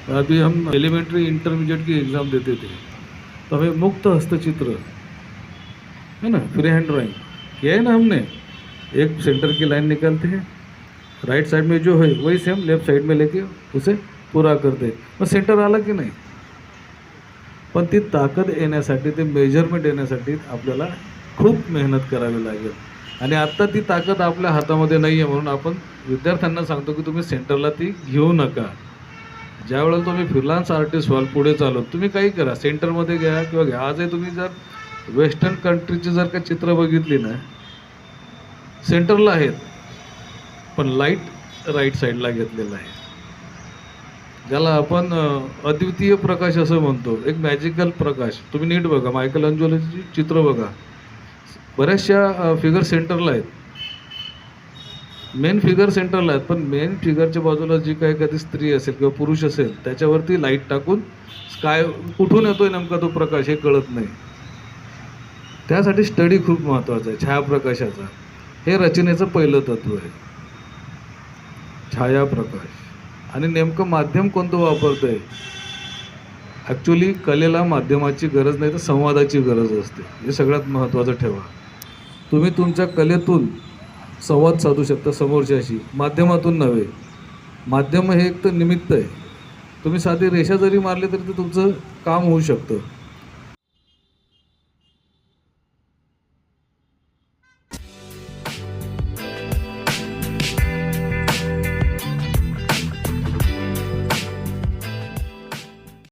अभी हम elementary intermediate की exam देते थे, तो हमें मुक्त हस्तचित्र है ना, फ्री हैंड ड्राइंग किया है ना हमने। एक सेंटर की लाइन निकालते हैं, राइट साइड में जो है वही सेम लेफ्ट साइड में लेके उसे पूरा करते, मग सेंटर आला की नाही। पण ती ताकद येण्यासाठी, ते मेजरमेंट येण्यासाठी आपल्याला खूप मेहनत करावी लागेल आणि आत्ता ती ताकद आपल्या हातामध्ये नाही आहे। म्हणून आपण विद्यार्थ्यांना सांगतो की तुम्ही सेंटरला ती घेऊ नका। ज्यावेळेला तुम्ही फ्रीलान्स आर्टिस्ट व्हाल, पुढे चालत तुम्ही काही करा, सेंटरमध्ये घ्या किंवा घ्या। आजही तुम्ही जर वेस्टर्न कंट्रीची जर का चित्र बघितली ना, सेंटरला आहेत पण लाईट राईट साईडला घेतलेला आहे, ज्याला आपण अद्वितीय प्रकाश असं म्हणतो, एक मॅजिकल प्रकाश। तुम्ही नीट बघा, मायकल एंजेलोची चित्र बघा, बऱ्याचशा फिगर सेंटरला आहेत, मेन फिगर सेंटरला आहेत, पण मेन फिगरच्या बाजूला जी काही एखादी स्त्री असेल किंवा पुरुष असेल त्याच्यावरती लाईट टाकून स्काय कुठून येतोय नेमका तो प्रकाश हे कळत नाही। त्यासाठी स्टडी खूप महत्त्वाचा आहे छायाप्रकाशाचा। हे रचनेचं पहिलं तत्व आहे, छायाप्रकाश। आणि नेमकं माध्यम कोणतं वापरतंय? ॲक्च्युली कलेला माध्यमाची गरज नाही तर संवादाची गरज असते, हे सगळ्यात महत्त्वाचं ठेवा। तुम्ही तुमच्या कलेतून संवाद साधू शकता समोरच्याशी, माध्यमातून नव्हे। माध्यम हे एक तर निमित्त आहे, तुम्ही साधी रेषा जरी मारली तरी ते तुमचं काम होऊ शकतं।